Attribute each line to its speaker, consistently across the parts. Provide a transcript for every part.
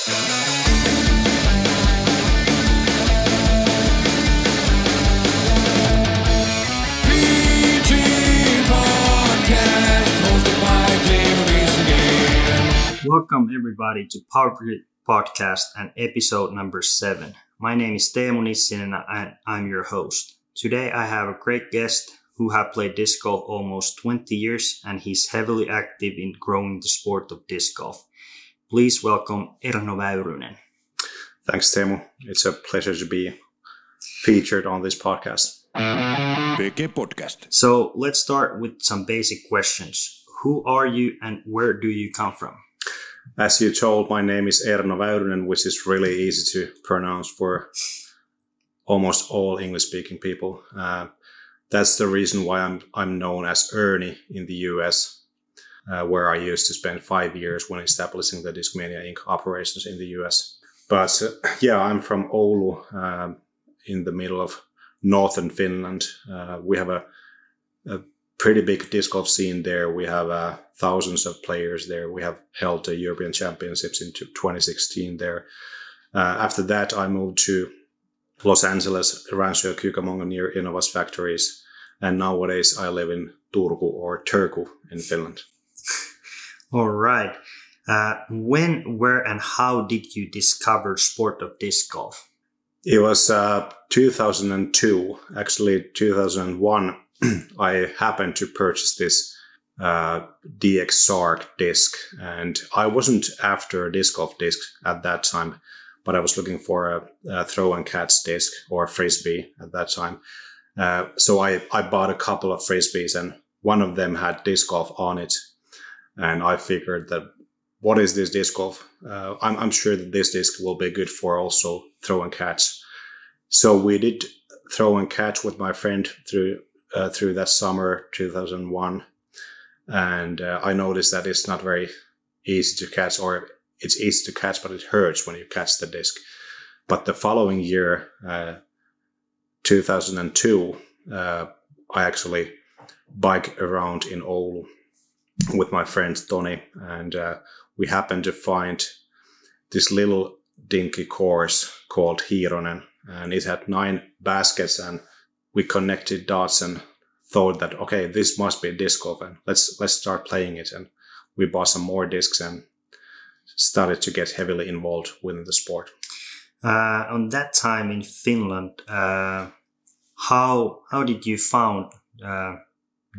Speaker 1: Welcome everybody to Powergrip Podcast and episode number 7. My name is Teemu Nissinen and I'm your host. Today I have a great guest who have played disc golf almost 20 years and he's heavily active in growing the sport of disc golf. Please welcome Erno Väyrynen.
Speaker 2: Thanks, Teemu. It's a pleasure to be featured on this podcast.
Speaker 3: Podcast.
Speaker 1: So let's start with some basic questions. Who are you and where do you come from?
Speaker 2: As you told, my name is Erno Väyrynen, which is really easy to pronounce for almost all English-speaking people. That's the reason why I'm known as Ernie in the US, where I used to spend 5 years when establishing the Discmania Inc. operations in the US. But I'm from Oulu, in the middle of northern Finland. We have a pretty big disc golf scene there. We have thousands of players there. We have held the European Championships in 2016 there. After that, I moved to Los Angeles, Rancho Cucamonga near Innovas factories. And nowadays I live in Turku or Turku in Finland.
Speaker 1: All right. When, where, and how did you discover sport of disc golf?
Speaker 2: It was 2002, actually 2001. I happened to purchase this DX Sark disc, and I wasn't after a disc golf disc at that time, but I was looking for a throw and catch disc or frisbee at that time. So I bought a couple of frisbees, and one of them had disc golf on it, and I figured that what is this disc golf? I'm sure that this disc will be good for also throw and catch. So we did throw and catch with my friend through that summer 2001, and I noticed that it's not very easy to catch, or it's easy to catch but it hurts when you catch the disc. But the following year, 2002, I actually biked around in Oulu with my friend Toni, and we happened to find this little dinky course called Hiironen, and it had 9 baskets, and we connected dots and thought that, okay, this must be disc golf, and let's start playing it. And we bought some more discs and started to get heavily involved within the sport.
Speaker 1: On that time in Finland, how did you found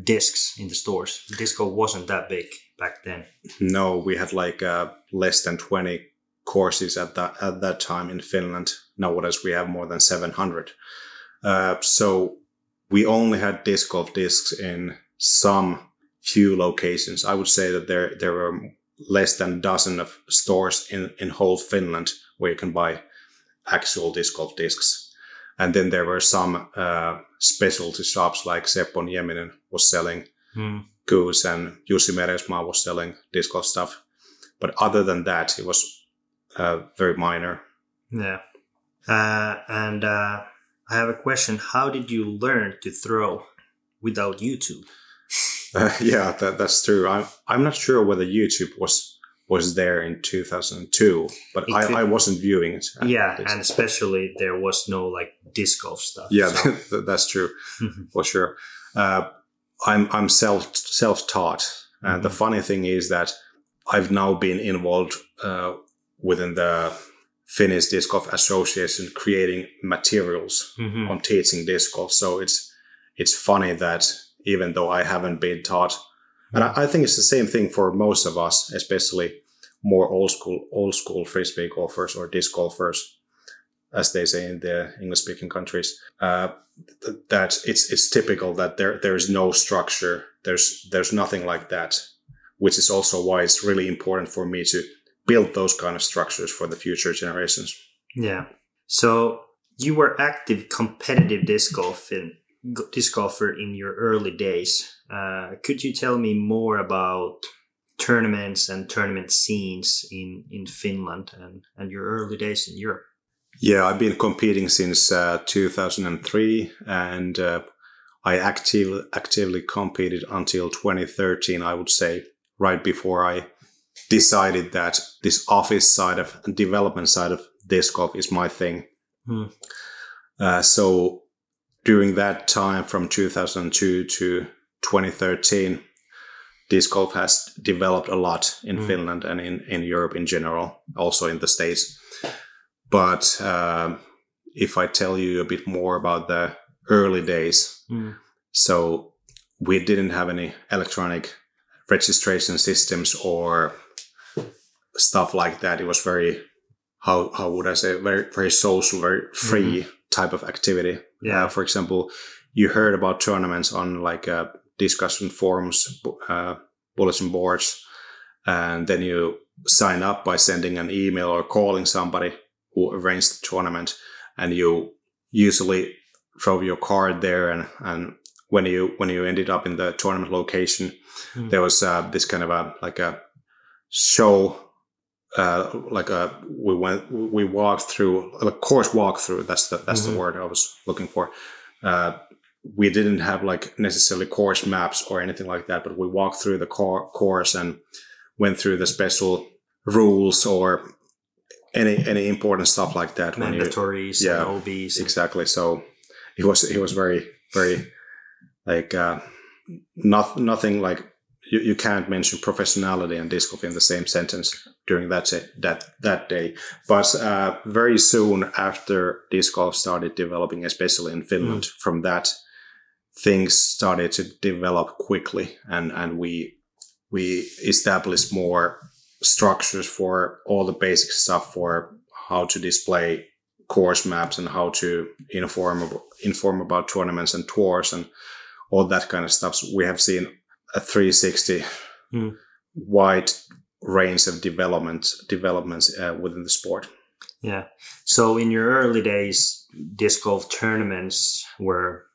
Speaker 1: discs in the stores? Disc golf wasn't that big back then.
Speaker 2: No, we had like less than 20 courses at that time in Finland. Nowadays we have more than 700. So we only had disc golf discs in some few locations. I would say that there were less than a dozen of stores in whole Finland where you can buy actual disc golf discs. And then there were some specialty shops like Seppo Nieminen was selling goods, and Jussi Meresmaa was selling disc golf stuff. But other than that, it was very minor.
Speaker 1: Yeah. I have a question. How did you learn to throw without YouTube?
Speaker 2: That's true. I'm not sure whether YouTube was there in 2002, but I wasn't viewing it.
Speaker 1: And especially there was no like disc golf stuff.
Speaker 2: Yeah, so. That's true for sure. I'm self-taught, and the funny thing is that I've now been involved within the Finnish Disc Golf Association, creating materials on teaching disc golf. So it's funny that even though I haven't been taught, and I think it's the same thing for most of us, especially more old school frisbee golfers or disc golfers, as they say in the English-speaking countries, that it's typical that there is no structure. There's nothing like that, which is also why it's really important for me to build those kind of structures for the future generations.
Speaker 1: Yeah. So you were active competitive disc golfer in your early days. Could you tell me more about tournaments and tournament scenes in Finland and your early days in Europe?
Speaker 2: Yeah, I've been competing since 2003, and I actively competed until 2013, I would say, right before I decided that this office side of development side of disc golf is my thing. So during that time, from 2002 to 2013, disc golf has developed a lot in Finland and in Europe in general, also in the States. But if I tell you a bit more about the early days, so we didn't have any electronic registration systems or stuff like that. It was very, how would I say, very, very social, very free type of activity.
Speaker 1: Yeah.
Speaker 2: For example, you heard about tournaments on like discussion forums, bulletin boards, and then you sign up by sending an email or calling somebody who arranged the tournament, and you usually drove your card there, and when you ended up in the tournament location, there was this kind of a show, we walked through a course walkthrough. That's the word I was looking for. We didn't have like necessarily course maps or anything like that, but we walked through the course and went through the special rules or any important stuff like that.
Speaker 1: Mandatories, and OBs.
Speaker 2: Exactly. So it was very, very like nothing like you can't mention professionality and disc golf in the same sentence during that day. But very soon after disc golf started developing, especially in Finland, from that things started to develop quickly, and we established more structures for all the basic stuff for how to display course maps and how to inform about tournaments and tours and all that kind of stuff. So we have seen a 360 wide range of developments within the sport.
Speaker 1: Yeah. So in your early days, disc golf tournaments were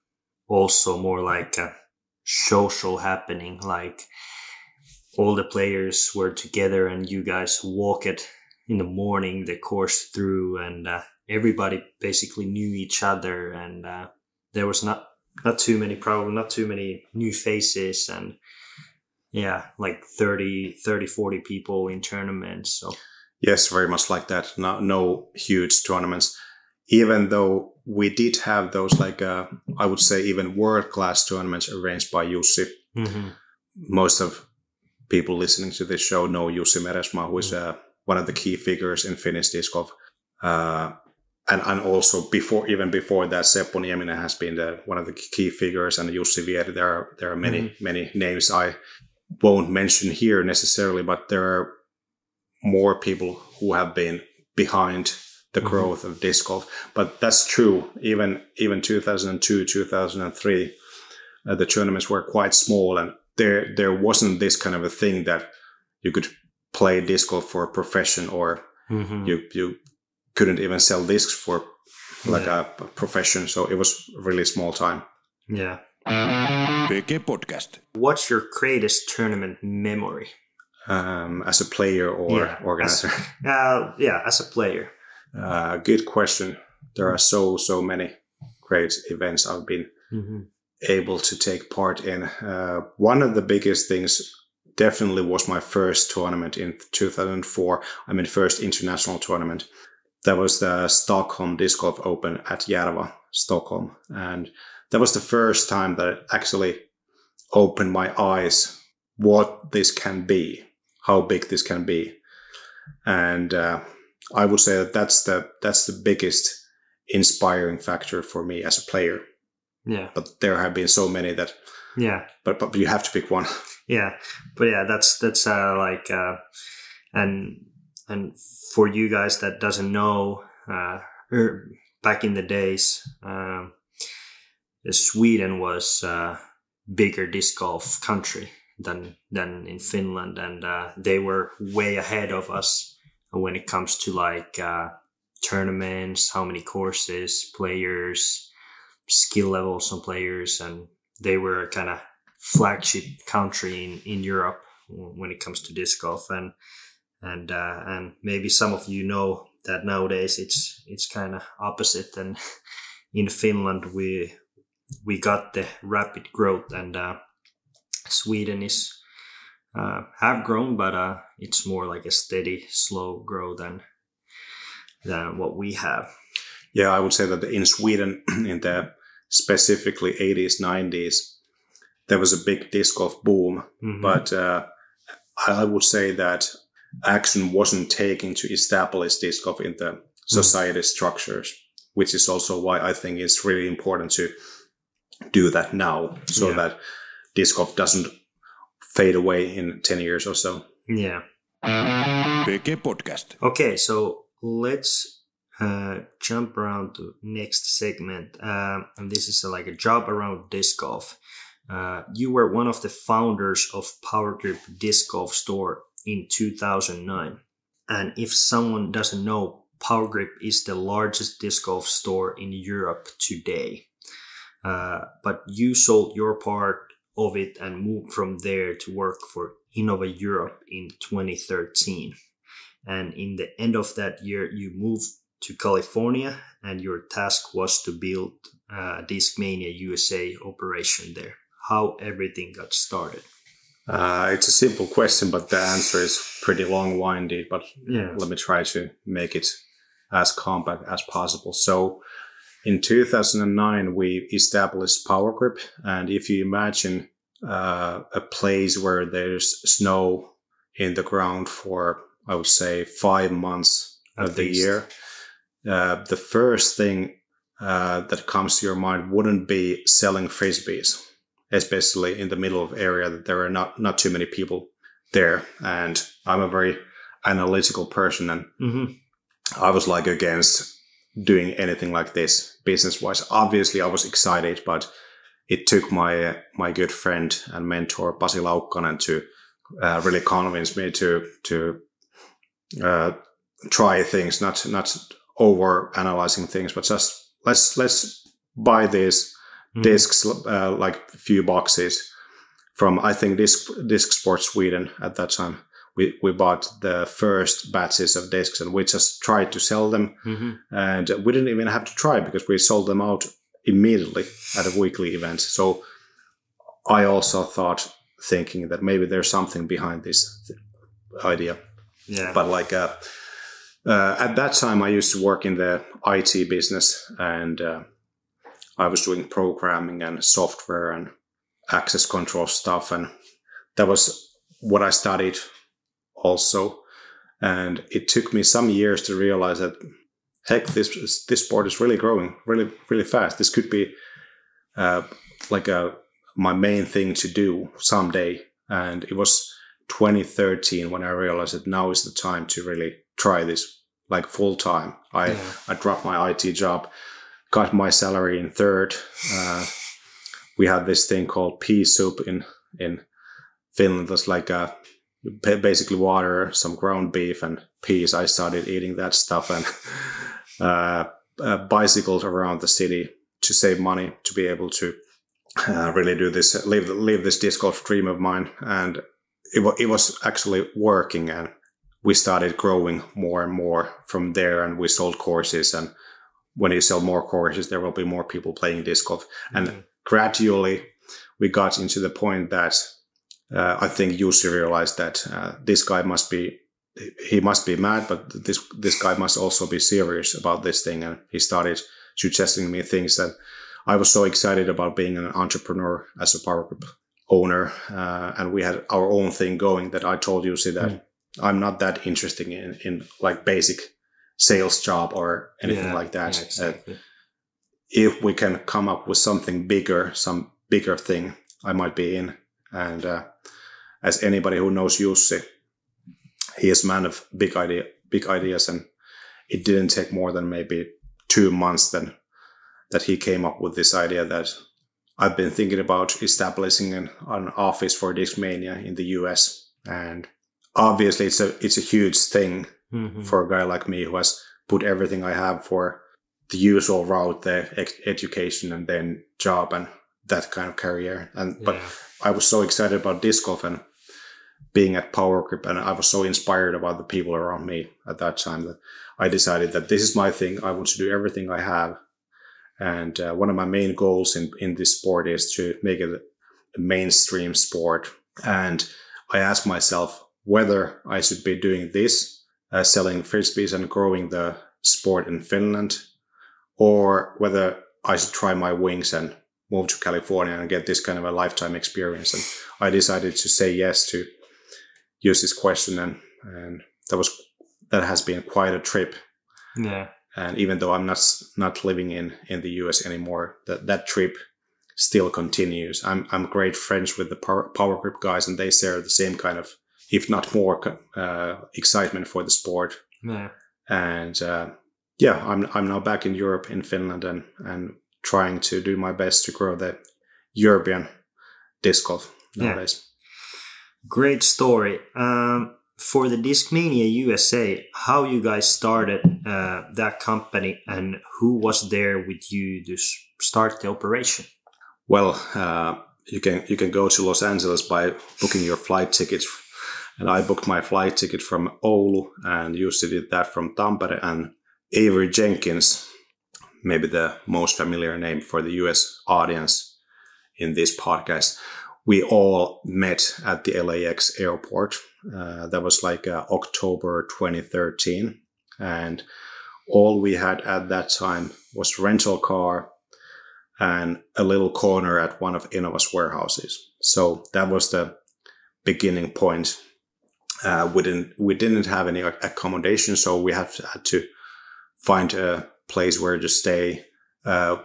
Speaker 1: also more like a social happening, like all the players were together and you guys walk it in the morning, the course through, and everybody basically knew each other, and there was not too many new faces, and like 30, 40 people in tournaments. So
Speaker 2: yes, very much like that. No huge tournaments, even though we did have those like I would say even world-class tournaments arranged by Jussi. Most of people listening to this show know Jussi Meresmaa, who is one of the key figures in Finnish disc golf. And also before that, Seppo Nieminen has been one of the key figures, and Jussi Vieri. There are many names I won't mention here necessarily, but there are more people who have been behind the growth of disc golf. But that's true. Even 2002, 2003, the tournaments were quite small, and there wasn't this kind of a thing that you could play disc golf for a profession, or you couldn't even sell discs for like a profession. So it was really small time.
Speaker 1: Yeah.
Speaker 3: PG Podcast.
Speaker 1: What's your greatest tournament memory?
Speaker 2: As a player or organizer?
Speaker 1: As a player.
Speaker 2: Good question. There are so many great events I've been able to take part in. One of the biggest things definitely was my first tournament in 2004. I mean, first international tournament. That was the Stockholm Disc Golf Open at Järva, Stockholm. And that was the first time that it actually opened my eyes what this can be, how big this can be. And I would say that that's the biggest inspiring factor for me as a player.
Speaker 1: Yeah.
Speaker 2: But there have been so many that.
Speaker 1: Yeah.
Speaker 2: But you have to pick one.
Speaker 1: Yeah. But yeah, that's like and for you guys that doesn't know, back in the days, Sweden was a bigger disc golf country than in Finland, and they were way ahead of us when it comes to like tournaments, how many courses, players, skill levels on players, and they were kind of flagship country in Europe when it comes to disc golf, and maybe some of you know that nowadays it's kind of opposite, and in Finland we got the rapid growth, and Sweden is have grown, but it's more like a steady, slow growth than what we have.
Speaker 2: Yeah, I would say that in Sweden, in the specifically 80s, 90s, there was a big disc golf boom. Mm-hmm. But I would say that action wasn't taken to establish disc golf in the society structures, which is also why I think it's really important to do that now, so that disc golf doesn't fade away in 10 years or so.
Speaker 1: Yeah.
Speaker 3: PG Podcast.
Speaker 1: Okay, so let's jump around to next segment. And this is like a job around disc golf. You were one of the founders of Powergrip Disc Golf Store in 2009. And if someone doesn't know, Powergrip is the largest disc golf store in Europe today. But you sold your part of it and moved from there to work for Innova Europe in 2013. And in the end of that year, you moved to California, and your task was to build Discmania USA operation there. How everything got started?
Speaker 2: It's a simple question, but the answer is pretty long-winded. But let me try to make it as compact as possible. So in 2009, we established Powergrip. And if you imagine a place where there's snow in the ground for, I would say, 5 months of the year, the first thing that comes to your mind wouldn't be selling frisbees, especially in the middle of area that there are not too many people there. And I'm a very analytical person, and I was like against doing anything like this business-wise. Obviously, I was excited, but it took my good friend and mentor Pasi Laukkanen to really convince me to try things, not over analyzing things, but just let's buy these discs, like a few boxes from, I think, Disc Sport Sweden at that time. We bought the first batches of discs, and we just tried to sell them. And we didn't even have to try, because we sold them out immediately at a weekly event. So I also thinking that maybe there's something behind this idea. Yeah. But like at that time, I used to work in the IT business, and I was doing programming and software and access control stuff, and that was what I studied also. And it took me some years to realize that, heck, this sport is really growing really, really fast. This could be my main thing to do someday. And it was 2013 when I realized that now is the time to really try this like full time. I dropped my IT job, got my salary in third. We had this thing called pea soup in Finland. That's like basically water, some ground beef, and peas. I started eating that stuff and bicycled around the city to save money to be able to really do this, live this disc golf dream of mine. And it was actually working, and we started growing more and more from there, and we sold courses. And when you sell more courses, there will be more people playing disc golf. And gradually we got into the point that I think Jussi realized that this guy must be mad, but this guy must also be serious about this thing. And he started suggesting me things that I was so excited about, being an entrepreneur as a Powergrip owner. And we had our own thing going, that I told Jussi that I'm not that interested in like basic sales job or anything like that. Yeah, exactly. If we can come up with something bigger, some bigger thing, I might be in. And as anybody who knows Jussi, he is a man of big ideas, and it didn't take more than maybe 2 months then that he came up with this idea that I've been thinking about establishing an office for Discmania in the US. And obviously it's a huge thing for a guy like me who has put everything I have for the usual route, the education and then job and that kind of career. But I was so excited about disc golf and being at Powergrip, and I was so inspired about the people around me at that time that I decided that this is my thing. I want to do everything I have. And one of my main goals in this sport is to make it a mainstream sport. And I asked myself whether I should be doing this, selling frisbees and growing the sport in Finland, or whether I should try my wings and move to California and get this kind of a lifetime experience. And I decided to say yes to use this question, and that has been quite a trip.
Speaker 1: Yeah.
Speaker 2: And even though I'm not living in the US anymore, that trip still continues. I'm great friends with the Powergrip guys, and they share the same kind of, if not more, excitement for the sport.
Speaker 1: Yeah.
Speaker 2: And I'm now back in Europe, in Finland, and trying to do my best to grow the European disc golf nowadays.
Speaker 1: Yeah. Great story. For the Discmania USA, how you guys started that company, and who was there with you to start the operation?
Speaker 2: Well, you can go to Los Angeles by booking your flight tickets, and I booked my flight ticket from Oulu, and used to do that from Tampere. And Avery Jenkins, maybe the most familiar name for the US audience in this podcast, we all met at the LAX airport. That was like October 2013. And all we had at that time was rental car and a little corner at one of Innova's warehouses. So that was the beginning point. We didn't have any accommodation, so we had to find a place where to stay.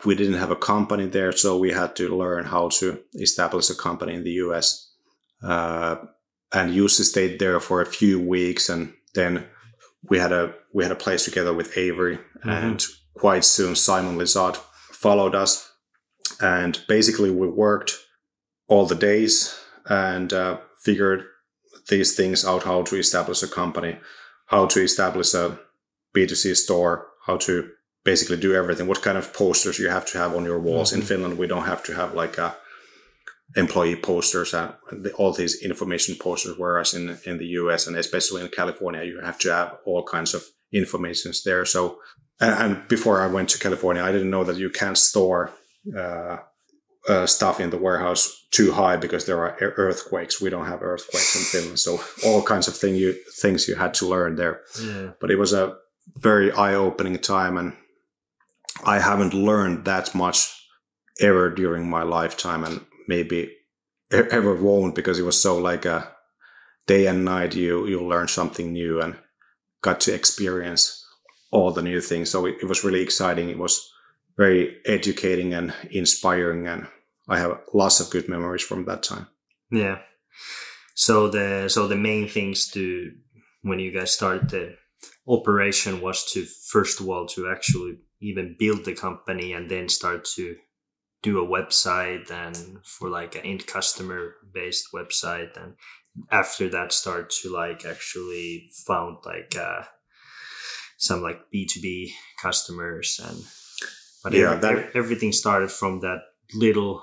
Speaker 2: We didn't have a company there, so we had to learn how to establish a company in the US. And used to stay there for a few weeks, and then we had a place together with Avery, and quite soon Simon Lizard followed us, and basically we worked all the days and figured these things out: how to establish a company, how to establish a B2C store, how to basically do everything, what kind of posters you have to have on your walls. In Finland, we don't have to have like a employee posters and all these information posters, whereas in the US and especially in California, you have to have all kinds of informations there. So, and before I went to California, I didn't know that you can't store stuff in the warehouse too high because there are earthquakes. We don't have earthquakes in Finland. So all kinds of things you had to learn there. Yeah. But it was a very eye-opening time, and I haven't learned that much ever during my lifetime, and maybe ever won't, because it was so like a day and night. You learn something new and got to experience all the new things. So it was really exciting. It was very educating and inspiring, and I have lots of good memories from that time.
Speaker 1: Yeah. So the main things when you guys started the operation was to, first of all, to actually even build the company, and then start to do a website, and for like an end customer based website, and after that start to like actually found like some like B2B customers, everything started from that little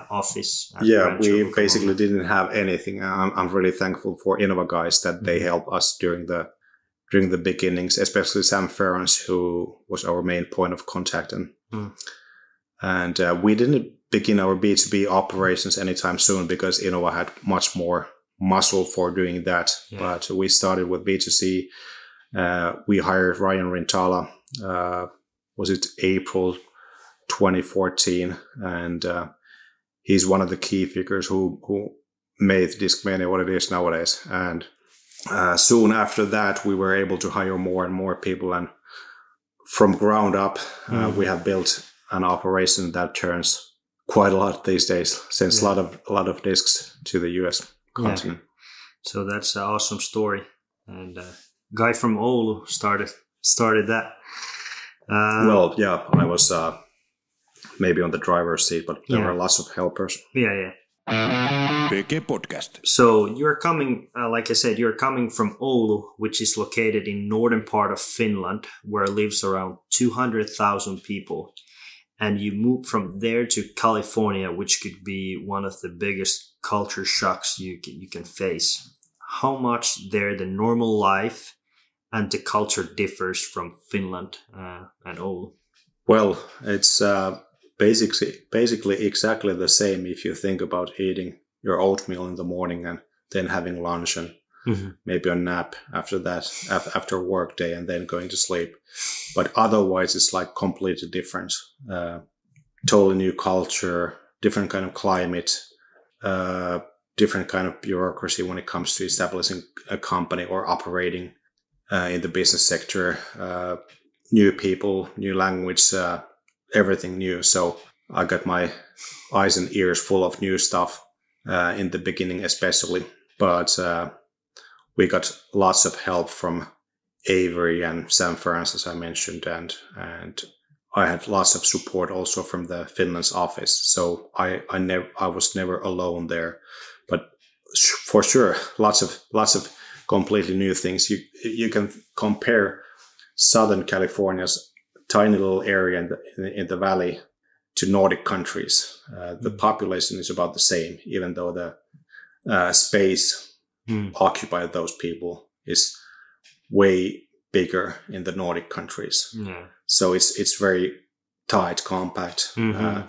Speaker 1: office.
Speaker 2: Yeah, we basically didn't have anything. I'm really thankful for Innova guys that they helped us during the beginnings, especially Sam Ferrans, who was our main point of contact. And we didn't begin our B2B operations anytime soon because Innova had much more muscle for doing that. Yeah. But we started with B2C. We hired Ryan Rintala, was it April 2014? And he's one of the key figures who made Discmania what it is nowadays. And soon after that, we were able to hire more and more people. And from ground up, we have built an operation that turns quite a lot these days, sends a lot of discs to the US continent.
Speaker 1: Yeah. So that's an awesome story. And guy from Oulu started that.
Speaker 2: I was maybe on the driver's seat, but there were lots of helpers.
Speaker 1: Yeah.
Speaker 3: PG Podcast.
Speaker 1: So you're coming, like I said, you're coming from Oulu, which is located in northern part of Finland, where lives around 200,000 people. And you moved from there to California, which could be one of the biggest culture shocks you can face. How much there the normal life and the culture differs from Finland and Oulu?
Speaker 2: Well, it's basically exactly the same if you think about eating your oatmeal in the morning and then having lunch and maybe a nap after that, after a work day, and then going to sleep. But otherwise, it's like completely different. Totally new culture, different kind of climate, different kind of bureaucracy when it comes to establishing a company or operating in the business sector. New people, new language, everything new. So I got my eyes and ears full of new stuff in the beginning, especially. But we got lots of help from Avery and San France, as I mentioned, and I had lots of support also from the Finland's office. So I was never alone there. But for sure, lots of completely new things. You can compare Southern California's tiny little area in the valley to Nordic countries. The population is about the same, even though the space occupied those people is way bigger in the Nordic countries. Yeah. So it's very tight, compact,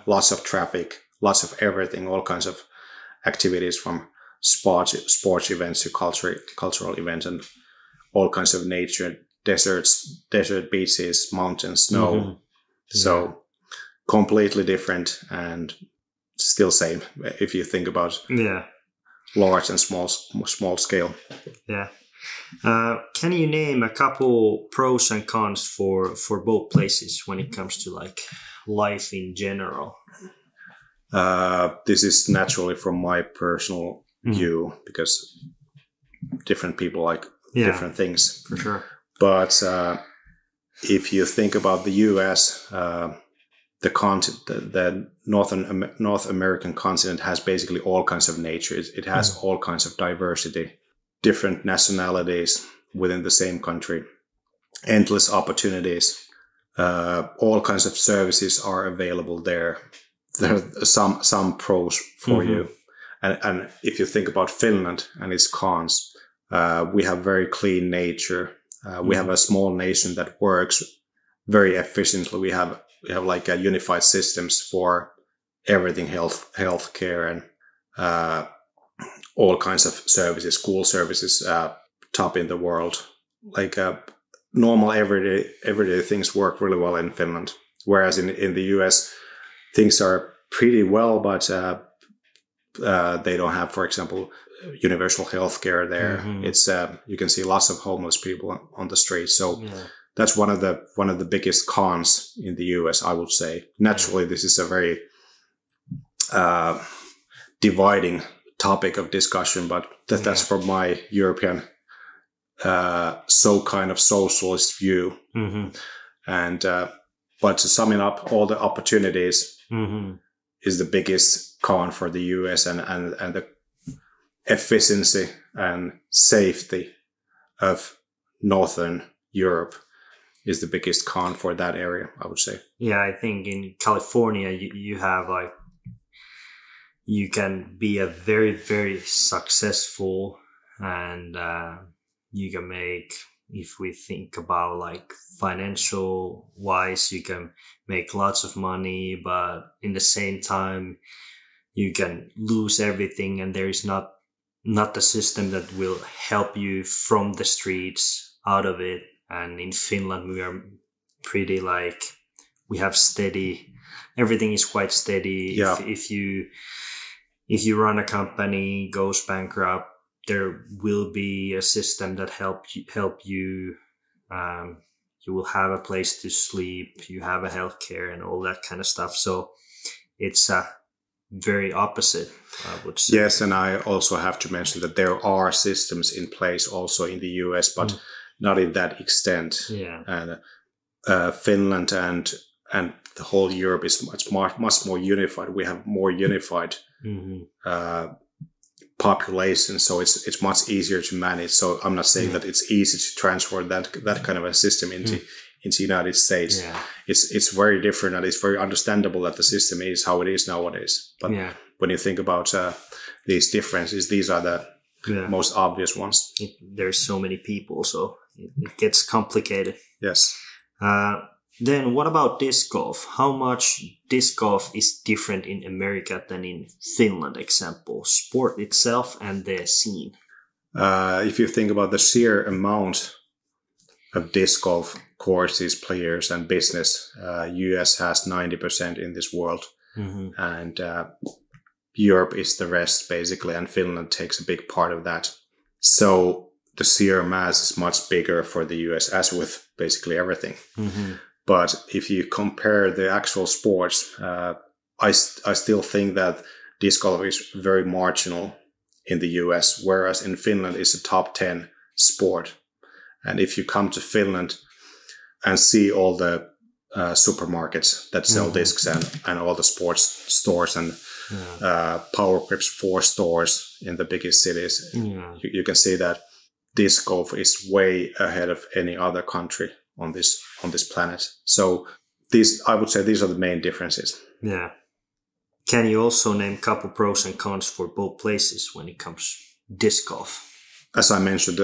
Speaker 2: lots of traffic, lots of everything, all kinds of activities from sports events to cultural events, and all kinds of nature, desert beaches, mountains, snow. So completely different and still same if you think about large and small scale.
Speaker 1: Yeah. Can you name a couple pros and cons for both places when it comes to like life in general?
Speaker 2: This is naturally from my personal view, because different people like different things.
Speaker 1: For sure.
Speaker 2: But if you think about the US, the North American continent has basically all kinds of nature. It has all kinds of diversity, different nationalities within the same country, endless opportunities. All kinds of services are available there. There are some pros for you. And if you think about Finland and its cons, we have very clean nature. We have a small nation that works very efficiently. We have like unified systems for everything, healthcare and all kinds of services, school services, top in the world. Like normal everyday things work really well in Finland. Whereas in the US, things are pretty well, but they don't have, for example, universal healthcare there. It's you can see lots of homeless people on the streets. So that's one of the biggest cons in the US, I would say. Naturally, this is a very dividing topic of discussion, but that's from my European kind of socialist view. And but to sum it up, all the opportunities is the biggest con for the US, and the efficiency and safety of Northern Europe is the biggest con for that area, I would say.
Speaker 1: Yeah, I think in California, you have like, you can be a very, very successful, and you can make, if we think about like financial wise, you can make lots of money, but in the same time, you can lose everything, and there is not the system that will help you from the streets out of it. And in Finland, we are pretty like, we have steady, everything is quite steady.
Speaker 2: Yeah.
Speaker 1: If you run a company, goes bankrupt, there will be a system that help you. You will have a place to sleep, you have a healthcare and all that kind of stuff. So it's very opposite, I would say.
Speaker 2: Yes, and I also have to mention that there are systems in place also in the US, but not in that extent.
Speaker 1: Yeah.
Speaker 2: And Finland and the whole Europe is much more unified. We have more unified population, so it's much easier to manage. So I'm not saying that it's easy to transfer that kind of a system into United States. Yeah. It's very different, and it's very understandable that the system is how it is nowadays. But when you think about these differences, these are the most obvious ones.
Speaker 1: There's so many people, so it gets complicated.
Speaker 2: Yes.
Speaker 1: Then what about disc golf? How much disc golf is different in America than in Finland, example, sport itself and the scene?
Speaker 2: If you think about the sheer amount of disc golf courses, players, and business, US has 90% in this world, and Europe is the rest, basically, and Finland takes a big part of that. So the sheer mass is much bigger for the US, as with basically everything. But if you compare the actual sports, I still think that disc golf is very marginal in the US, whereas in Finland it's a top 10 sport. And if you come to Finland and see all the supermarkets that sell discs and all the sports stores and Powergrips 4 stores in the biggest cities, you can see that disc golf is way ahead of any other country on this planet. So I would say these are the main differences.
Speaker 1: Yeah. Can you also name a couple pros and cons for both places when it comes disc golf?
Speaker 2: As I mentioned,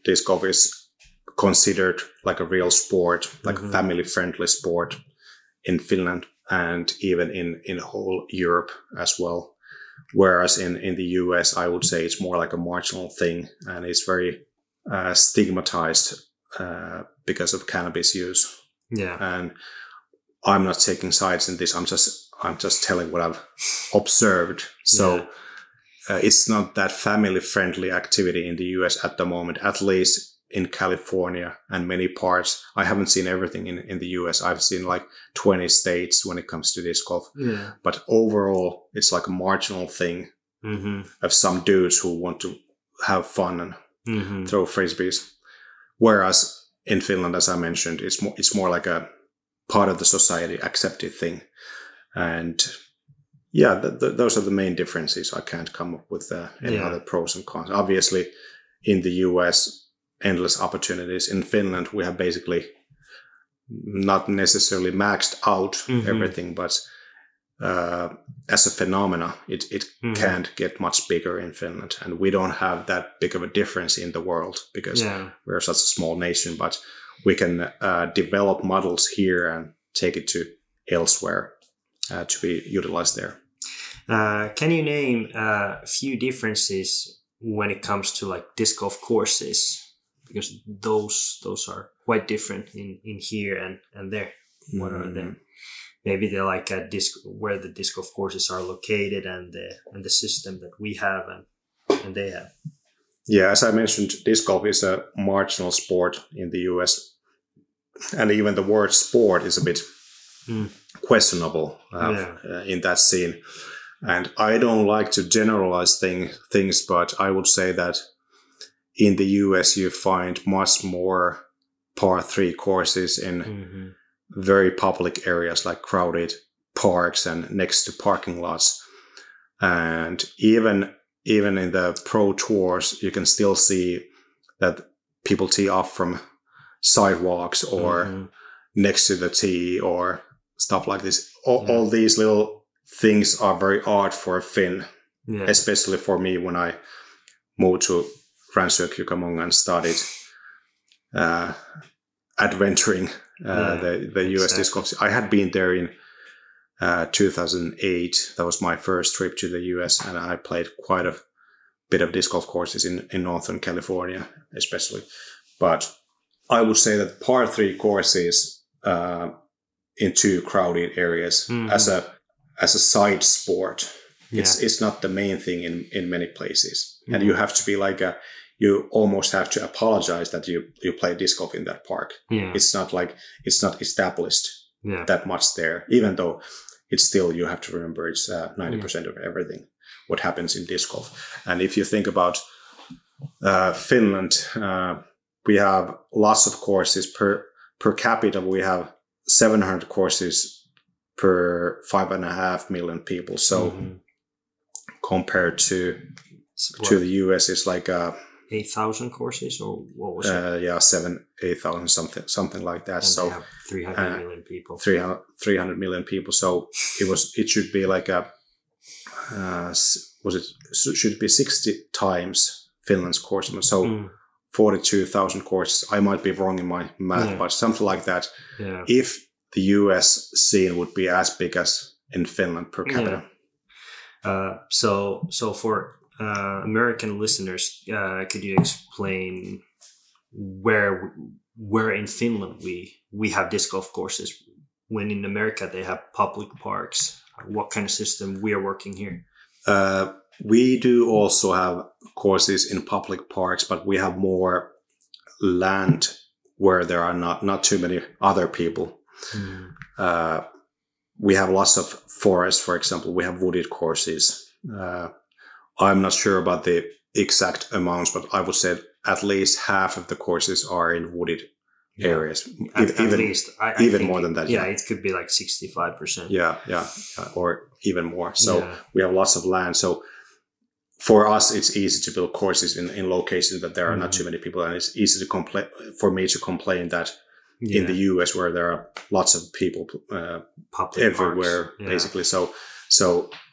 Speaker 2: disc golf is considered like a real sport, like a family-friendly sport in Finland and even in whole Europe as well. Whereas in the US, I would say it's more like a marginal thing, and it's very stigmatized because of cannabis use.
Speaker 1: Yeah.
Speaker 2: And I'm not taking sides in this. I'm just telling what I've observed. So it's not that family-friendly activity in the US at the moment, at least in California and many parts. I haven't seen everything in the US. I've seen like 20 states when it comes to disc golf.
Speaker 1: Yeah.
Speaker 2: But overall, it's like a marginal thing of some dudes who want to have fun and throw frisbees. Whereas in Finland, as I mentioned, it's more like a part of the society accepted thing. And yeah, those are the main differences. I can't come up with any other pros and cons. Obviously, in the US, endless opportunities. In Finland, we have basically not necessarily maxed out everything, but as a phenomena, it can't get much bigger in Finland. And we don't have that big of a difference in the world because we're such a small nation, but we can develop models here and take it to elsewhere to be utilized there.
Speaker 1: Can you name a few differences when it comes to like disc golf courses? Because those are quite different in here and there. What are them? Maybe they're like a where the disc golf courses are located and the system that we have and they have.
Speaker 2: Yeah, as I mentioned, disc golf is a marginal sport in the US, and even the word sport is a bit questionable in that scene. And I don't like to generalize things, but I would say that in the US, you find much more par 3 courses in very public areas like crowded parks and next to parking lots. And even in the pro tours, you can still see that people tee off from sidewalks or next to the tee or stuff like this. All these little things are very odd for a Finn, especially for me when I moved to Rancho-Cucamonga and started adventuring the US disc golf. I had been there in 2008. That was my first trip to the US, and I played quite a bit of disc golf courses in Northern California, especially. But I would say that par 3 courses in 2 crowded areas as a side sport, it's not the main thing in many places, and you have to be like you almost have to apologize that you play disc golf in that park. It's not established that much there, even though it's still, you have to remember, it's 90% of everything what happens in disc golf. And if you think about Finland, we have lots of courses per capita. We have 700 courses per 5.5 million people. So compared to the US, it's like
Speaker 1: 8,000 courses, or what was it?
Speaker 2: 8,000 something like that.
Speaker 1: And
Speaker 2: so
Speaker 1: they have 300 million people.
Speaker 2: 300 million people. So it should be like should it be 60 times Finland's course? So 42,000 courses. I might be wrong in my math, but something like that.
Speaker 1: Yeah.
Speaker 2: If the US scene would be as big as in Finland per capita.
Speaker 1: So for American listeners, could you explain where in Finland we have disc golf courses, when in America they have public parks? What kind of system we are working here?
Speaker 2: We do also have courses in public parks, but we have more land where there are not too many other people. We have lots of forests, for example. We have wooded courses. I'm not sure about the exact amounts, but I would say at least half of the courses are in wooded areas.
Speaker 1: At least. I
Speaker 2: even
Speaker 1: think,
Speaker 2: more than that.
Speaker 1: Yeah, it could be like 65%.
Speaker 2: Yeah, or even more. So we have lots of land. So for us, it's easy to build courses in locations that there are not too many people, and it's easy to for me to complain that in the US, where there are lots of people everywhere, basically. So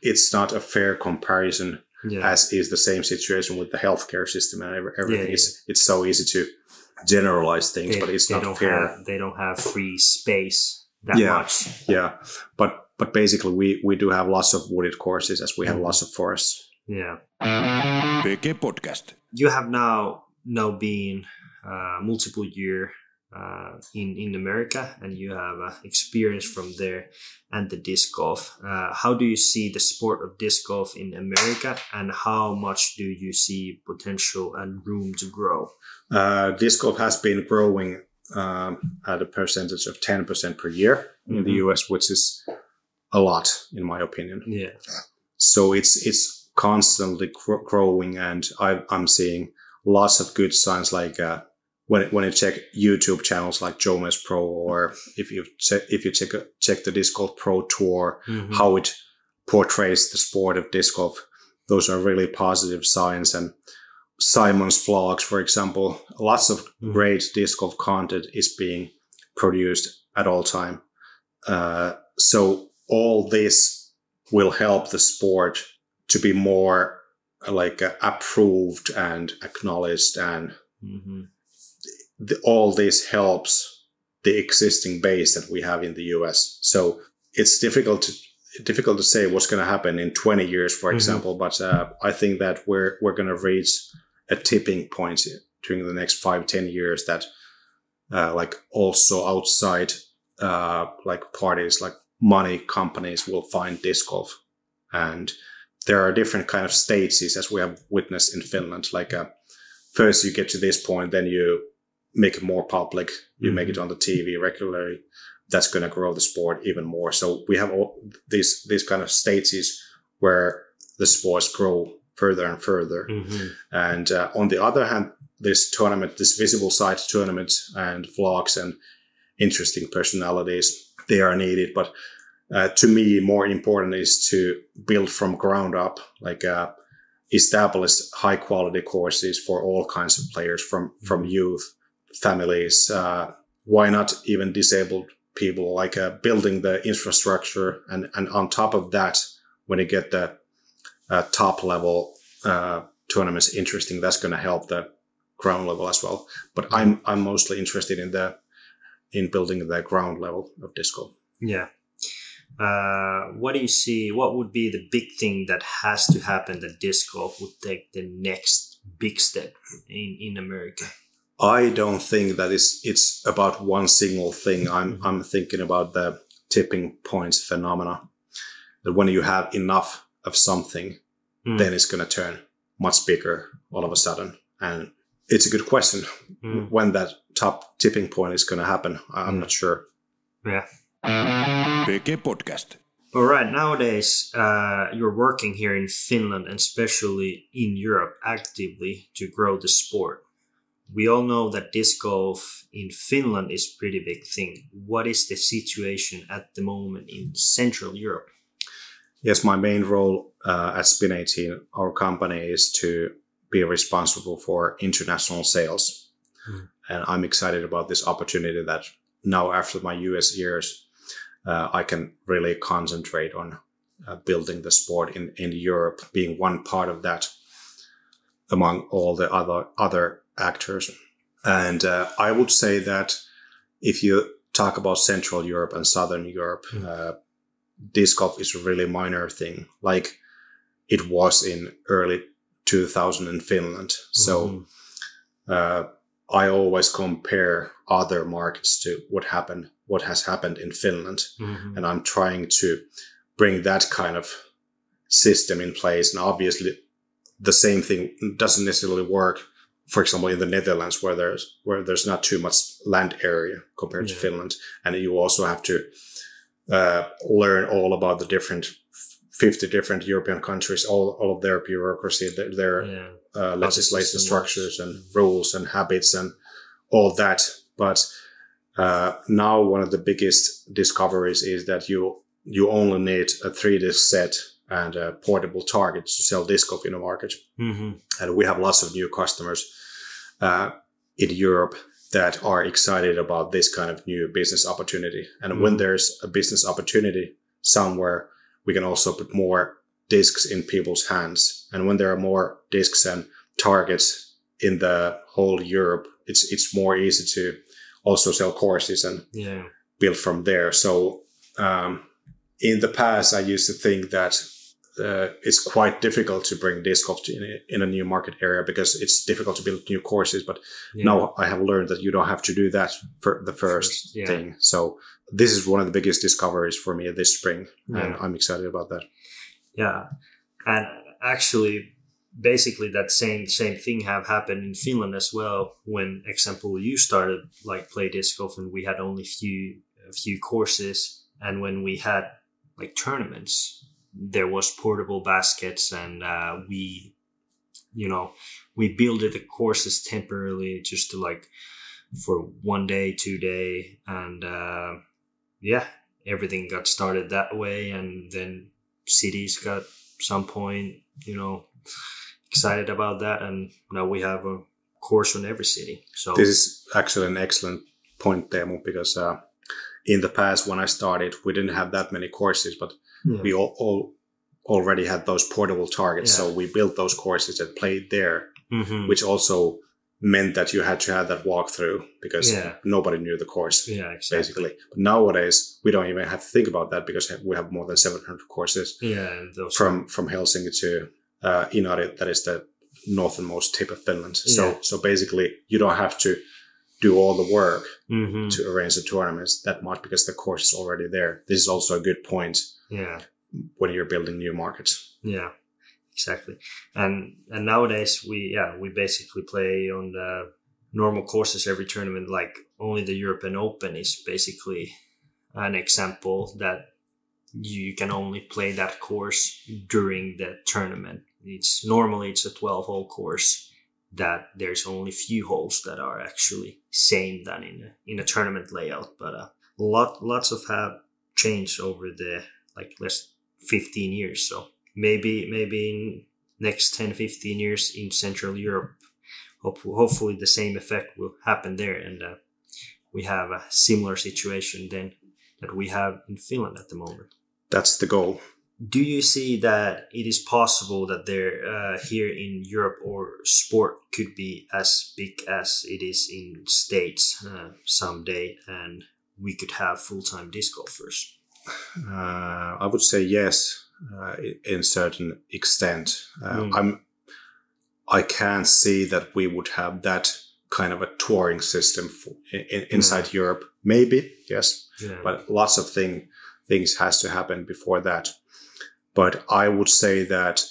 Speaker 2: it's not a fair comparison, as is the same situation with the healthcare system and everything. It's so easy to generalize things, but it's not fair.
Speaker 1: They don't have free space that much.
Speaker 2: Yeah, but basically we do have lots of wooded courses, as we have lots of forests.
Speaker 1: Yeah.
Speaker 3: PG Podcast.
Speaker 1: You have now been multiple year in America, and you have experience from there and the disc golf. How do you see the sport of disc golf in America, and how much do you see potential and room to grow?
Speaker 2: Disc golf has been growing at a percentage of 10% per year in the US, which is a lot, in my opinion.
Speaker 1: Yeah.
Speaker 2: So it's constantly growing, and I'm seeing lots of good signs, like when you check YouTube channels like Jomes Pro, or if you check the Disc Golf Pro Tour, how it portrays the sport of disc golf, those are really positive signs. And Simon's vlogs, for example, lots of great disc golf content is being produced at all time. So all this will help the sport to be more like approved and acknowledged, and all this helps the existing base that we have in the US. So it's difficult to say what's going to happen in 20 years, for example, but I think that we're going to reach a tipping point during the next 5-10 years that like also outside like parties, like money companies will find disc golf. And there are different kind of stages, as we have witnessed in Finland. Like first you get to this point, then you make it more public, you make it on the TV regularly. That's going to grow the sport even more. So we have all these kind of stages where the sports grow further and further. And on the other hand, this tournament, this visible side tournament and vlogs and interesting personalities, they are needed. But to me, more important is to build from ground up, like establish high quality courses for all kinds of players, from youth, families, why not even disabled people, like building the infrastructure. And on top of that, when you get the top level tournaments interesting, that's going to help the ground level as well. But I'm mostly interested in building the ground level of disc golf.
Speaker 1: Yeah. What do you see? What would be the big thing that has to happen that disc golf would take the next big step in America?
Speaker 2: I don't think that it's about one single thing. I'm thinking about the tipping points phenomena. That when you have enough of something, then it's going to turn much bigger all of a sudden. And it's a good question when that top tipping point is going to happen. I'm not sure.
Speaker 1: Yeah.
Speaker 3: PG Podcast.
Speaker 1: All right. Nowadays, you're working here in Finland and especially in Europe actively to grow the sport. We all know that disc golf in Finland is a pretty big thing. What is the situation at the moment in Central Europe?
Speaker 2: Yes, my main role at Spin 18, our company, is to be responsible for international sales. And I'm excited about this opportunity that now, after my US years, I can really concentrate on building the sport in Europe, being one part of that among all the other actors. And I would say that if you talk about Central Europe and Southern Europe, disc golf is a really minor thing, like it was in early 2000 in Finland. So I always compare other markets to what has happened in Finland. And I'm trying to bring that kind of system in place. And obviously the same thing doesn't necessarily work, for example, in the Netherlands, where there's not too much land area compared to Finland. And you also have to learn all about the 50 different European countries, all of their bureaucracy, their legislation structures and rules and habits and all that. But now one of the biggest discoveries is that you only need a 3-disc set and a portable target to sell disc golf in a market. And we have lots of new customers in Europe that are excited about this kind of new business opportunity. And when there's a business opportunity somewhere, we can also put more discs in people's hands. And when there are more discs and targets in the whole Europe, it's more easy to also sell courses and build from there. So in the past, I used to think that it's quite difficult to bring disc golf in a new market area because it's difficult to build new courses. But now I have learned that you don't have to do that for the first thing. So this is one of the biggest discoveries for me this spring, and I'm excited about that. Yeah,
Speaker 1: and actually, basically that same thing have happened in Finland as well. When, example, you started like play disc golf, and we had only a few courses, and when we had like tournaments, there was portable baskets, and we built the courses temporarily just to like for 1 day, 2 day, and everything got started that way. And then cities got some point, excited about that, and now we have a course in every city. So
Speaker 2: this is actually an excellent point, Teemu, because in the past when I started, we didn't have that many courses, but we all already had those portable targets. So we built those courses and played there, which also meant that you had to have that walkthrough because nobody knew the course, basically. But nowadays, we don't even have to think about that because we have more than 700 courses from Helsinki to Inari, that is the northernmost tip of Finland. So basically, you don't have to do all the work to arrange the tournaments that much because the course is already there. This is also a good point when you're building new markets.
Speaker 1: Yeah, exactly. And nowadays we basically play on the normal courses every tournament. Like only the European Open is basically an example that you can only play that course during the tournament. It's a 12-hole course that there's only few holes that are actually same than in a tournament layout. But lots of have changed over the less 15 years. So maybe in next 10-15 years in Central Europe, hopefully the same effect will happen there, and we have a similar situation then that we have in Finland at the moment.
Speaker 2: That's the goal.
Speaker 1: Do you see that it is possible that there here in Europe or sport could be as big as it is in States someday, and we could have full-time disc golfers?
Speaker 2: I would say yes, in certain extent. I can't see that we would have that kind of a touring system inside Europe. Maybe, yes, but lots of things has to happen before that. But I would say that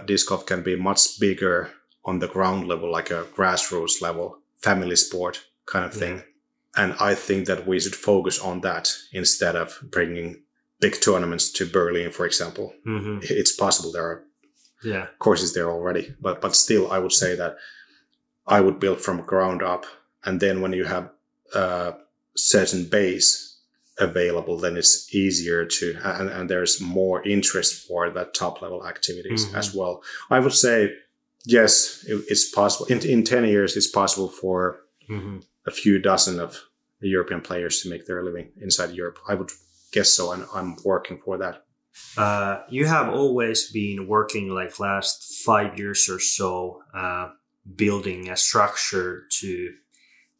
Speaker 2: disc golf can be much bigger on the ground level, like a grassroots level, family sport kind of thing. And I think that we should focus on that instead of bringing big tournaments to Berlin, for example. It's possible there are courses there already. But still, I would say that I would build from ground up. And then when you have a certain base available, then it's easier to, and there's more interest for that top level activities as well. I would say, yes, it's possible. In 10 years, it's possible for a few dozen of European players to make their living inside Europe. I would guess so, and I'm working for that.
Speaker 1: You have always been working like last 5 years or so building a structure to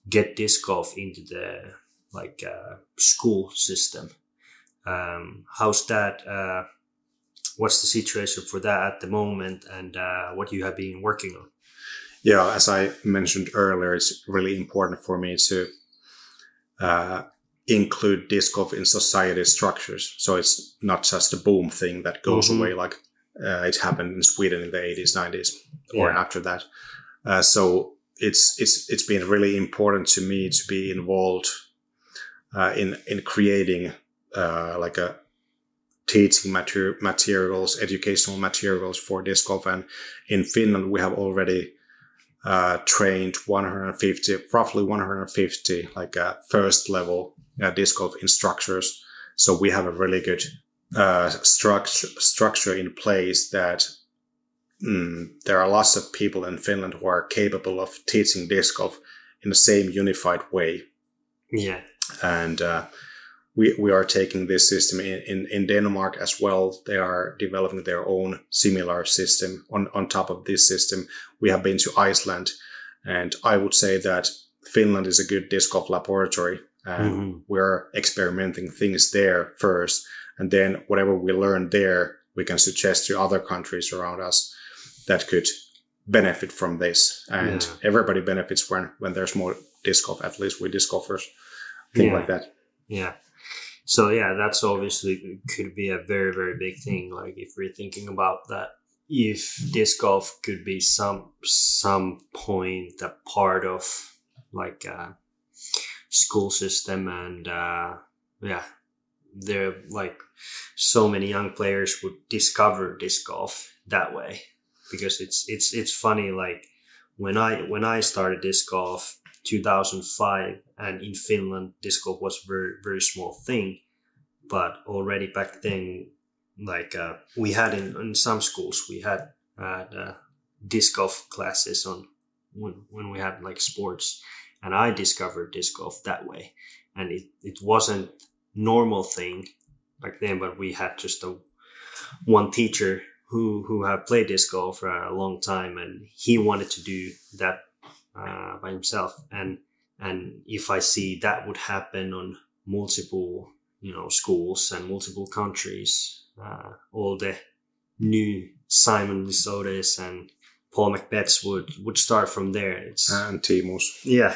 Speaker 1: get disc golf into the school system. How's that? What's the situation for that at the moment, and what you have been working on?
Speaker 2: Yeah, as I mentioned earlier, it's really important for me to include disc golf in society structures. So it's not just a boom thing that goes away like it happened in Sweden in the 80s, 90s, or after that. So it's been really important to me to be involved in creating like a teaching materials, educational materials for disc golf. And in Finland, we have already trained roughly 150 like first level disc golf instructors. So we have a really good structure in place that there are lots of people in Finland who are capable of teaching disc golf in the same unified way.
Speaker 1: Yeah.
Speaker 2: And we are taking this system in Denmark as well. They are developing their own similar system on top of this system. We have been to Iceland, and I would say that Finland is a good disc golf laboratory. And we're experimenting things there first, and then whatever we learn there, we can suggest to other countries around us that could benefit from this. And everybody benefits when there's more disc golf, at least we disc golfers, things like that.
Speaker 1: Yeah. So yeah, that's obviously could be a very, very big thing. Like if we're thinking about that, if disc golf could be some point a part of like school system, and there like so many young players would discover disc golf that way, because it's funny, like when I started disc golf 2005, and in Finland disc golf was very, very small thing, but already back then, like we had in some schools we had disc golf classes on when we had like sports. And I discovered disc golf that way. And it wasn't normal thing back then, but we had just one teacher who had played disc golf for a long time, and he wanted to do that by himself. And if I see that would happen on multiple, schools and multiple countries, all the new Simon Lisodes and Paul Macbeths would start from there.
Speaker 2: And Teemu's.
Speaker 1: Yeah.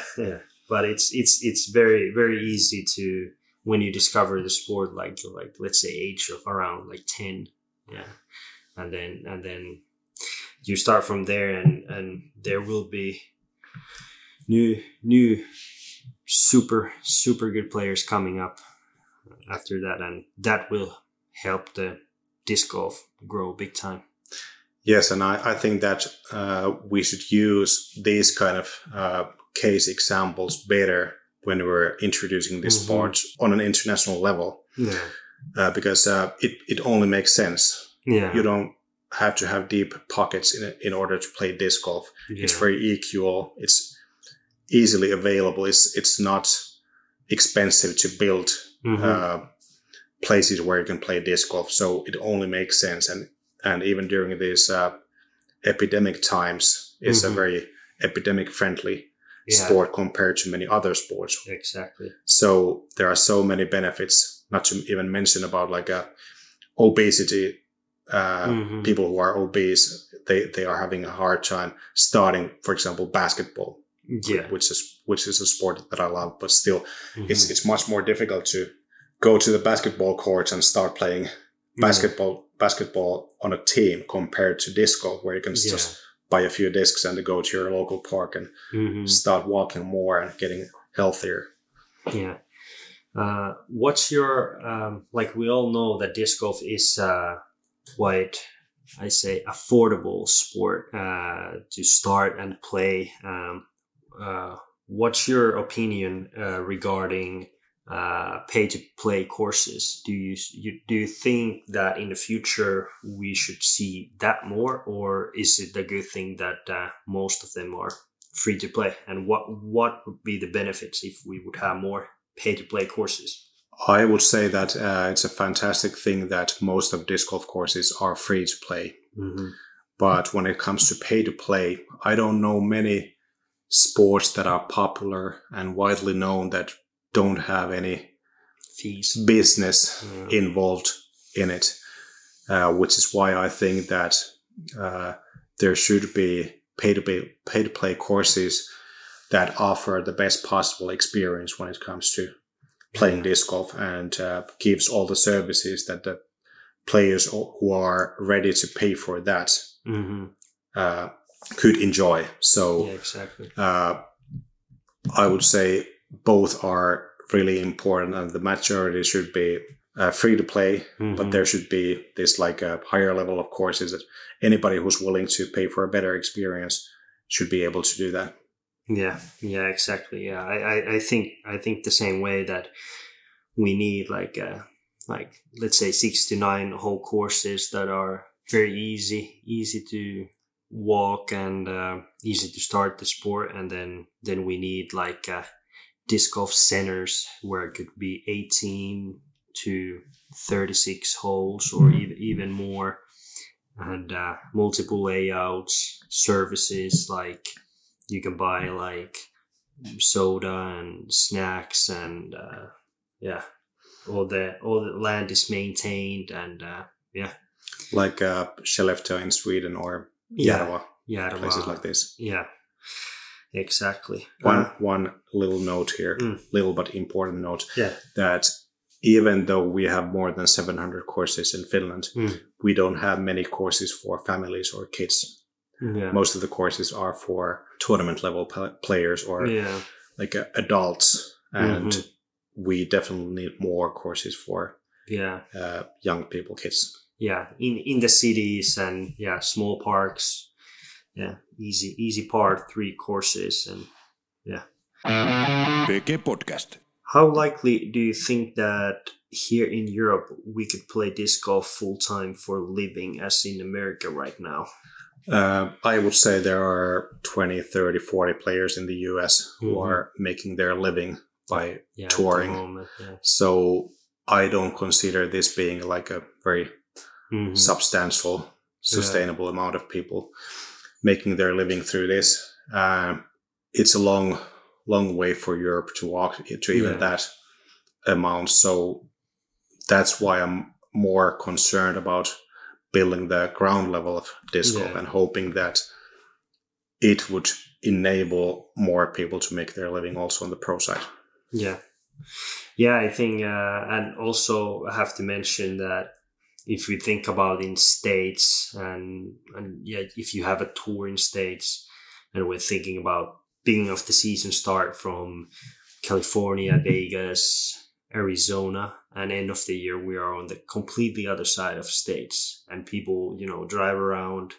Speaker 1: But it's very, very easy to, when you discover the sport, like let's say age of around like 10, and then you start from there, and there will be new super good players coming up after that, and that will help the disc golf grow big time.
Speaker 2: Yes, and I think that we should use these kind of case examples better when we're introducing this sport on an international level. Yeah. Because it only makes sense. Yeah. You don't have to have deep pockets in order to play disc golf. Yeah. It's very equal. It's easily available. It's not expensive to build places where you can play disc golf. So it only makes sense. And even during these epidemic times, it's a very epidemic-friendly sport compared to many other sports.
Speaker 1: Exactly.
Speaker 2: So there are so many benefits, not to even mention about like obesity. People who are obese, they are having a hard time starting, for example, basketball, which is a sport that I love. But still, it's much more difficult to go to the basketball courts and start playing basketball on a team compared to disc golf, where you can just buy a few discs and go to your local park and start walking more and getting healthier.
Speaker 1: Yeah. What's your, like we all know that disc golf is quite, I say, affordable sport to start and play. What's your opinion regarding pay-to-play courses? Do you think that in the future we should see that more, or is it a good thing that most of them are free to play? And what would be the benefits if we would have more pay-to-play courses?
Speaker 2: I would say that it's a fantastic thing that most of disc golf courses are free to play. But when it comes to pay to play, I don't know many sports that are popular and widely known that don't have any
Speaker 1: fees,
Speaker 2: business involved in it, which is why I think that there should be pay to play courses that offer the best possible experience when it comes to playing disc golf and gives all the services that the players who are ready to pay for that could enjoy. So
Speaker 1: exactly.
Speaker 2: I would say both are really important, and the majority should be free to play, but there should be this like a higher level of courses that anybody who's willing to pay for a better experience should be able to do that.
Speaker 1: Yeah, exactly. Yeah, I think the same way that we need like let's say 6 to 9 whole courses that are very easy to walk and easy to start the sport, and then we need like disc golf centers where it could be 18 to 36 holes or even more, and multiple layouts, services like you can buy like soda and snacks, and all the land is maintained, and
Speaker 2: like Skellefteå in Sweden or Järva, places like this.
Speaker 1: Yeah, exactly.
Speaker 2: One little note here, little but important note, that even though we have more than 700 courses in Finland, we don't have many courses for families or kids.
Speaker 1: Yeah.
Speaker 2: Most of the courses are for tournament level players or like adults, and we definitely need more courses for young people, kids.
Speaker 1: Yeah, in the cities and small parks. Yeah, easy part 3 courses, and
Speaker 3: PG Podcast.
Speaker 1: How likely do you think that here in Europe we could play disc golf full time for a living as in America right now?
Speaker 2: I would say there are 20, 30, 40 players in the US who are making their living by touring.
Speaker 1: At the moment,
Speaker 2: So I don't consider this being like a very substantial, sustainable amount of people making their living through this. It's a long way for Europe to walk to even that amount. So that's why I'm more concerned about building the ground level of disc golf and hoping that it would enable more people to make their living also on the pro side.
Speaker 1: Yeah, I think, and also I have to mention that if we think about in States and if you have a tour in States and we're thinking about beginning of the season start from California, Vegas, Arizona, and end of the year we are on the completely other side of States, and people drive around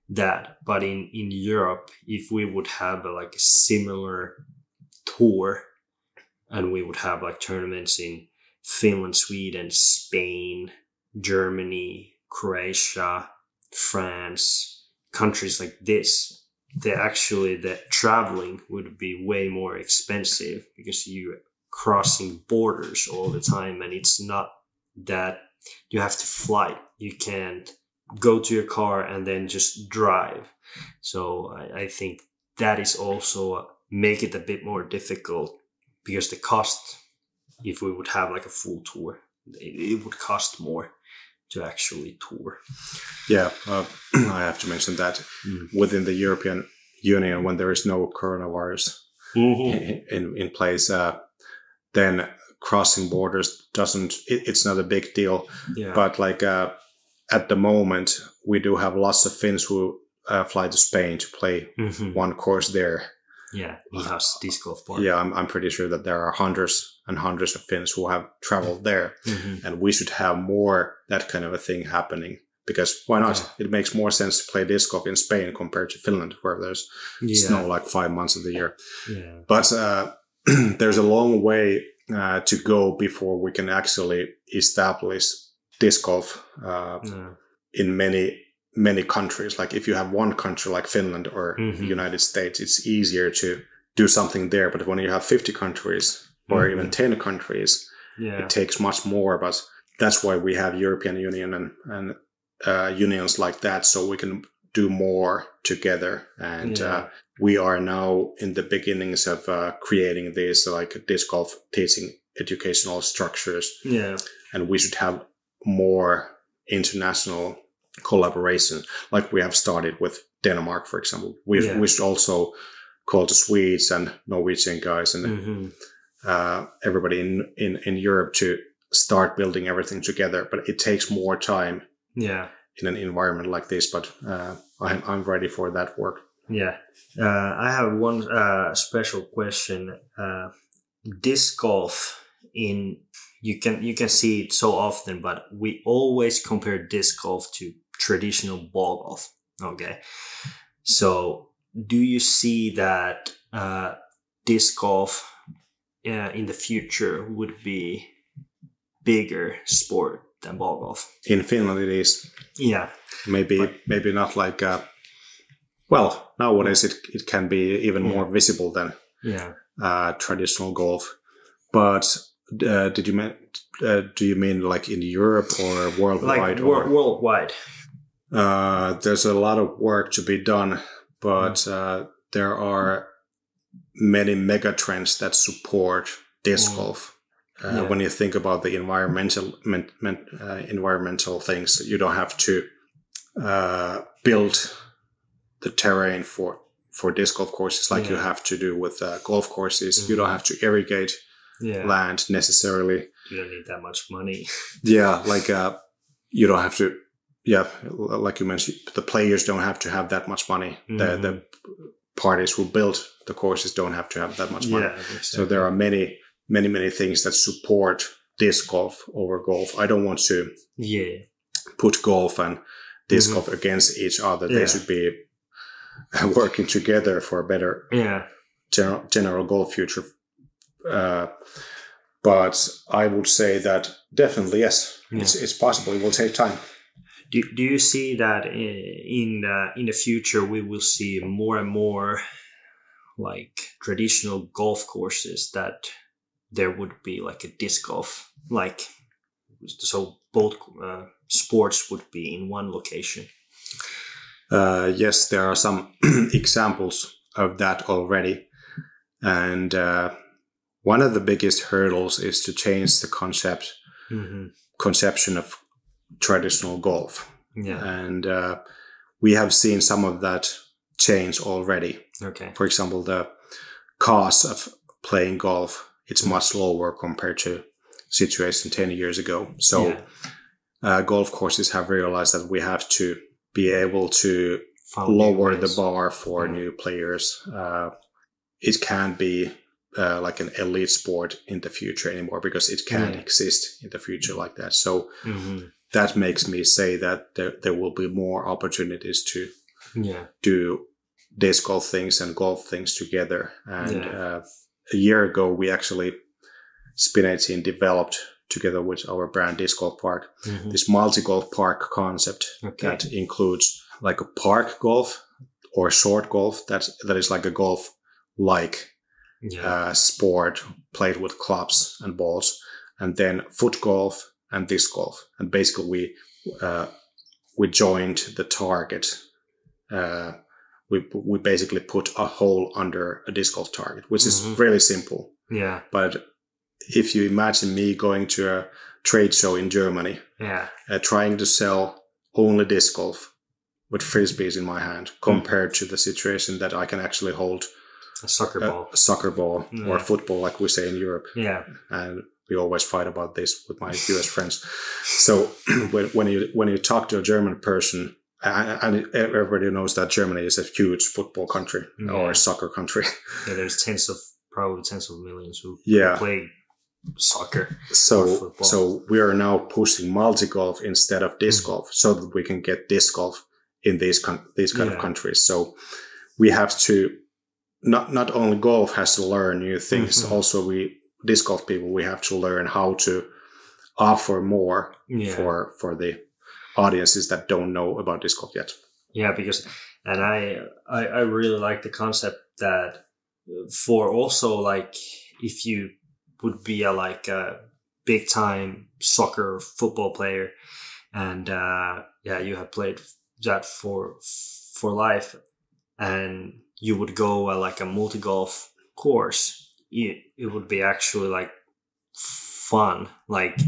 Speaker 1: that. But in Europe, if we would have a similar tour and we would have like tournaments in Finland, Sweden, Spain, Germany, Croatia, France, countries like this, the traveling would be way more expensive because you're crossing borders all the time, and it's not that you have to fly. You can't go to your car and then just drive. So I think that is also make it a bit more difficult, because the cost, if we would have like a full tour, it would cost more to actually tour.
Speaker 2: Yeah, I have to mention that within the European Union, when there is no coronavirus in place, then crossing borders it's not a big deal.
Speaker 1: Yeah.
Speaker 2: But like at the moment, we do have lots of Finns who fly to Spain to play one course there.
Speaker 1: Yeah, Ihas disc golf park.
Speaker 2: Yeah, I'm pretty sure that there are hundreds and hundreds of Finns who have traveled there, and we should have more that kind of a thing happening, because why not? Yeah. It makes more sense to play disc golf in Spain compared to Finland, where there's snow like 5 months of the year.
Speaker 1: Yeah.
Speaker 2: But there's a long way to go before we can actually establish disc golf in many countries. Like if you have one country like Finland or the United States, it's easier to do something there. But when you have 50 countries or even 10 countries, it takes much more. But that's why we have European Union and unions like that, so we can do more together. And we are now in the beginnings of creating these like disc golf teaching educational structures.
Speaker 1: Yeah.
Speaker 2: And we should have more international collaboration, like we have started with Denmark, for example. We should also call the Swedes and Norwegian guys and everybody in Europe to start building everything together. But it takes more time in an environment like this. But I'm ready for that work.
Speaker 1: Yeah. I have one special question. Disc golf you can see it so often, but we always compare disc golf to traditional ball golf. Okay. So do you see that disc golf in the future would be bigger sport than ball golf?
Speaker 2: In Finland it is.
Speaker 1: Yeah.
Speaker 2: Maybe not like well, nowadays it can be even more visible than traditional golf. But do you mean like in Europe or worldwide?
Speaker 1: Like worldwide.
Speaker 2: There's a lot of work to be done, but there are many mega trends that support disc golf. When you think about the environmental things, you don't have to build the terrain for disc golf courses like you have to do with golf courses. You don't have to irrigate land necessarily.
Speaker 1: You don't need that much money.
Speaker 2: Like you don't have to. Like you mentioned, the players don't have to have that much money. The parties who build the courses don't have to have that much money. Exactly. So there are many things that support disc golf over golf. I don't want to put golf and disc golf against each other. They should be working together for a better general golf future. But I would say that definitely, yes, it's possible. It will take time.
Speaker 1: Do you see that in the future we will see more and more like traditional golf courses that there would be like a disc golf, like so both sports would be in one location?
Speaker 2: Yes, there are some examples of that already. And one of the biggest hurdles is to change the conception of traditional golf. And we have seen some of that change already. Okay. For example, the cost of playing golf, it's much lower compared to situation 10 years ago. So golf courses have realized that we have to be able to lower the bar for new players. It can't be like an elite sport in the future anymore because it can't exist in the future like that. So that makes me say that there will be more opportunities to do disc golf things and golf things together. And a year ago, we actually, Spinach team developed together with our brand Disc Golf Park, this multi-golf park concept that includes like a park golf or short golf that is like a golf-like sport played with clubs and balls, and then foot golf and disc golf. And basically we joined the target. We basically put a hole under a disc golf target, which is really simple. Yeah. But if you imagine me going to a trade show in Germany, trying to sell only disc golf with frisbees in my hand, compared to the situation that I can actually hold
Speaker 1: a soccer
Speaker 2: ball or a football, like we say in Europe. Yeah. And we always fight about this with my US friends. So when you talk to a German person, and everybody knows that Germany is a huge football country or a soccer country.
Speaker 1: Yeah, there's probably tens of millions who play soccer.
Speaker 2: So we are now pushing multi-golf instead of disc golf, so that we can get disc golf in these kind of countries. So we have to not only golf has to learn new things. Also, disc golf people, we have to learn how to offer more for the audiences that don't know about disc golf yet.
Speaker 1: Yeah, and I really like the concept that for also like if you would be a big time soccer football player and you have played that for for life, and you would go like a multi-golf course, it would be actually like fun. Like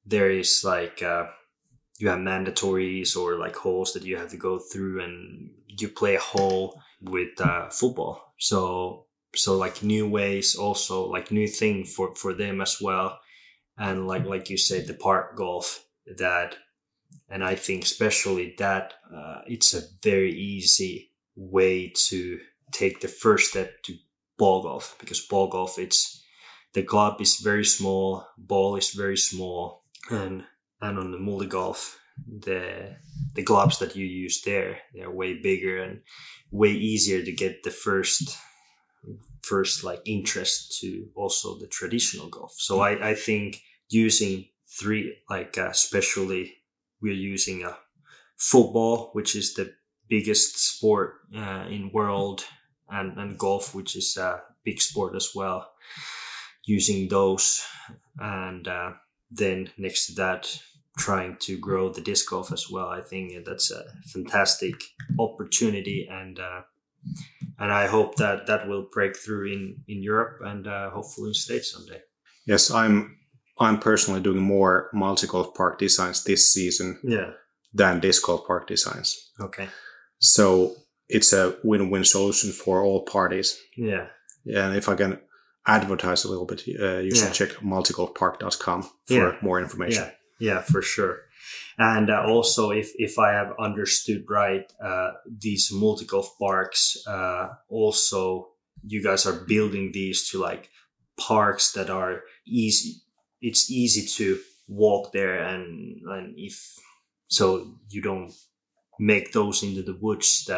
Speaker 1: there is like you have mandatories or like holes that you have to go through, and you play a hole with football. So like new ways, also like new thing for them as well. And like you said, the park golf, that, and I think especially that it's a very easy way to take the first step to ball golf, because ball golf, the club is very small, ball is very small, and on the multi golf, the gloves that you use there, they're way bigger and way easier to get the first like interest to also the traditional golf. So I think using three, like especially we're using a football, which is the biggest sport in world, and golf, which is a big sport as well, using those, and then next to that trying to grow the disc golf as well. I think that's a fantastic opportunity, and I hope that will break through in Europe and hopefully in States someday.
Speaker 2: Yes, I'm personally doing more multi-golf park designs this season than disc golf park designs.
Speaker 1: Okay.
Speaker 2: So it's a win-win solution for all parties.
Speaker 1: Yeah.
Speaker 2: And if I can advertise a little bit, you should check multigolfpark.com for more information.
Speaker 1: Yeah, for sure. And also, if I have understood right, these multi-golf parks, also you guys are building these to like parks that are easy. It's easy to walk there, and if so, you don't make those into the woods,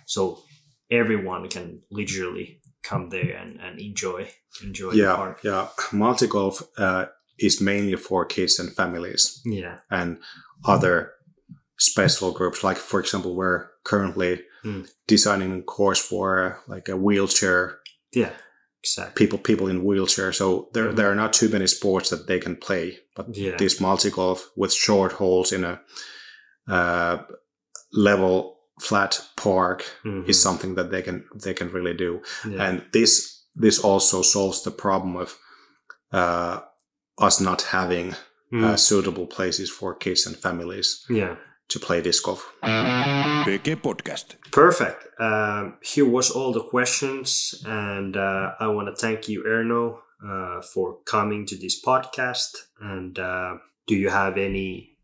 Speaker 1: so everyone can literally come there and enjoy the park.
Speaker 2: Yeah, multi-golf is mainly for kids and families.
Speaker 1: Yeah. And
Speaker 2: other special groups, like for example, we're currently designing a course for like a wheelchair.
Speaker 1: Yeah. Exactly.
Speaker 2: People in wheelchair. So there are not too many sports that they can play, but this multi-golf with short holes in a level flat park is something that they can really do. Yeah. And this also solves the problem of us not having suitable places for kids and families to play disc golf.
Speaker 3: PG Podcast.
Speaker 1: Perfect. Here was all the questions, and I want to thank you, Erno, for coming to this podcast. And do you have any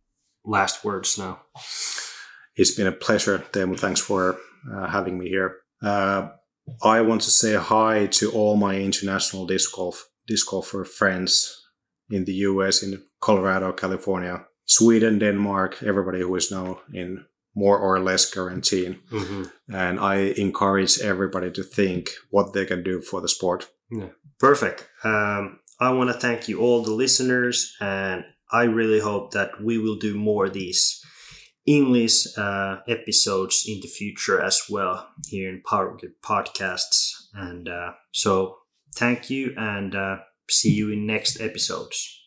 Speaker 1: last words now?
Speaker 2: It's been a pleasure, Teemu. Thanks for having me here. I want to say hi to all my international disc golfer friends in the US, in Colorado, California, Sweden, Denmark, everybody who is now in more or less quarantine. And I encourage everybody to think what they can do for the sport.
Speaker 1: Yeah. Perfect. I want to thank you all the listeners, and I really hope that we will do more of these English episodes in the future as well here in Powergrip Podcasts. And so thank you, and see you in next episodes.